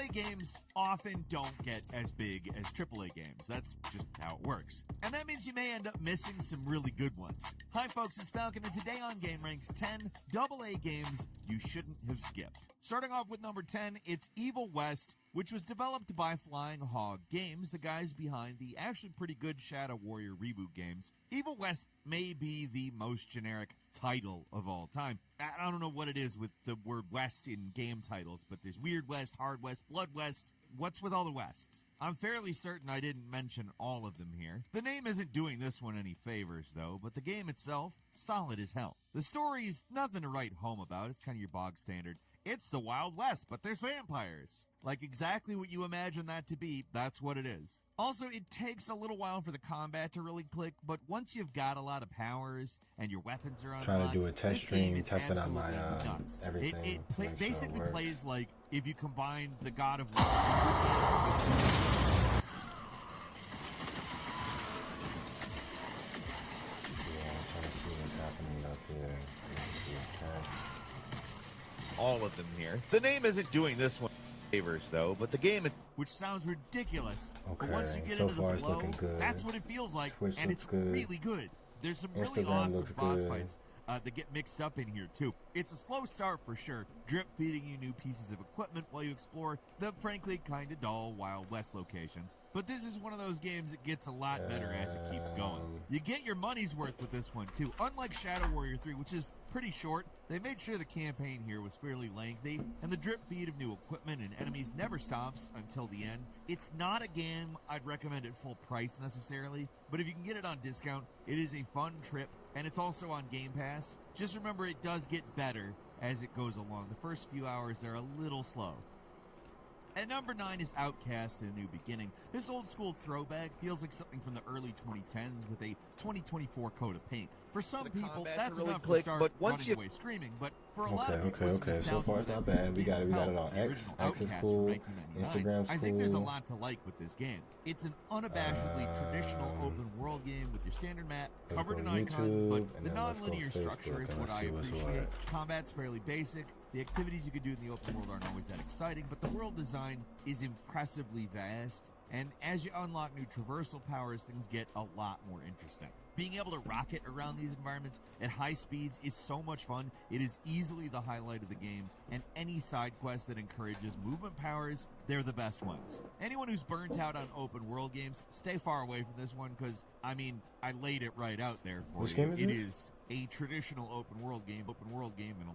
AA games often don't get as big as AAA games. That's just how it works. And that means you may end up missing some really good ones. Hi folks, it's Falcon, and today on Game Ranks, 10 AA games you shouldn't have skipped. Starting off with number 10, it's Evil West, which was developed by Flying Hog Games, the guys behind the actually pretty good Shadow Warrior reboot games. Evil West may be the most generic title of all time. I don't know what it is with the word West in game titles, but there's Weird West, Hard West, Blood West. What's with all the Wests? I'm fairly certain I didn't mention all of them here. The name isn't doing this one any favors, though, but the game itself, solid as hell. The story's nothing to write home about. It's kind of your bog standard. It's the Wild West, but there's vampires. Like exactly what you imagine that to be, that's what it is. Also, it takes a little while for the combat to really click, but once you've got a lot of powers and your weapons are unlocked, trying to do a test stream, testing out my everything. It basically plays like if you combine the God of War. All of them here. The name isn't doing this one favors though, but the game, which sounds ridiculous, okay, but once you get so into far the it's flow, looking good. that's what it feels like, Twitch and it's good. really good. There's some really Instagram awesome boss good. fights that get mixed up in here too. It's a slow start for sure, drip feeding you new pieces of equipment while you explore the frankly kind of dull Wild West locations. But this is one of those games that gets a lot better as it keeps going. You get your money's worth with this one too. Unlike Shadow Warrior 3, which is pretty short, they made sure the campaign here was fairly lengthy, and the drip feed of new equipment and enemies never stops until the end. It's not a game I'd recommend at full price necessarily, but if you can get it on discount, it is a fun trip, and it's also on Game Pass. Just remember, it does get better as it goes along. The first few hours are a little slow. At number 9 is Outcast: A New Beginning. This old school throwback feels like something from the early 2010s with a 2024 coat of paint. For some people, that's really enough to start running away screaming, but for a lot of people, so far it's not bad. We got it on X. X is cool. Instagram's cool. I think there's a lot to like with this game. It's an unabashedly traditional open world game with your standard map covered in icons, but the non-linear structure is what I appreciate. Combat's fairly basic. The activities you can do in the open world aren't always that exciting, but the world design is impressively vast, and as you unlock new traversal powers, things get a lot more interesting. Being able to rocket around these environments at high speeds is so much fun. It is easily the highlight of the game, and any side quest that encourages movement powers, they're the best ones. Anyone who's burnt out on open world games, stay far away from this one, because, I mean, I laid it right out there for you. It is a traditional open world game in a